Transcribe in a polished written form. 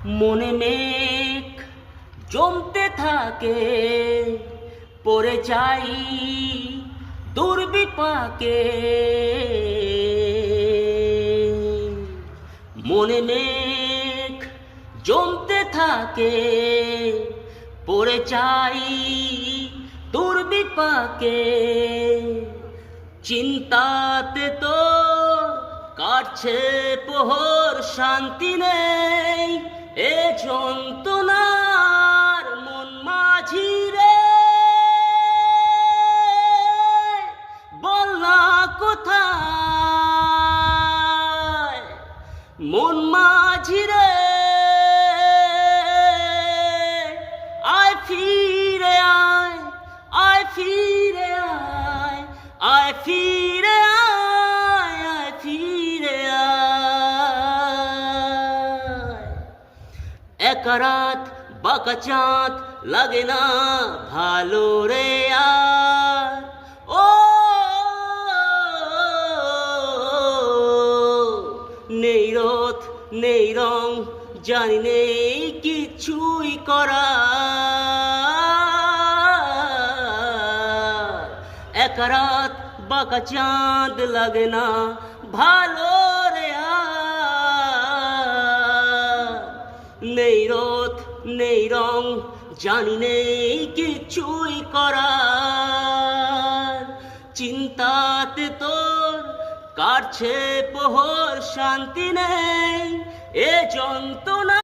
মনে মেঘ জমতে থাকে, পড়ে যাই দুর্বিপাকে। মনে মেঘ জমতে থাকে, পড়ে যাই দুর্বিপাকে। চিন্তাতে তো কাটছে প্রহর, শান্তি নেই এ যন্ত্রণার মন মাঝি রে। বল না কোথায় মন মাঝি রে, আয় ফিরে আয়, আয় ফিরে আয়, আয় ফিরে আয়, আয় ফিরে আয়। এক রাত বাঁকা চাঁদ লাগে না ভালো রে আর। ও নেই রথ নেই রং, জানি নেই কিছুই করা। এক রাত বাঁকা চাঁদ লাগে না ভালো রে আর। নেই রথ নেই রং, জানি নেই কিছুই করার। চিন্তাতে তোর কাটছে প্রহর, শান্তি নেই এ যন্ত্রণা।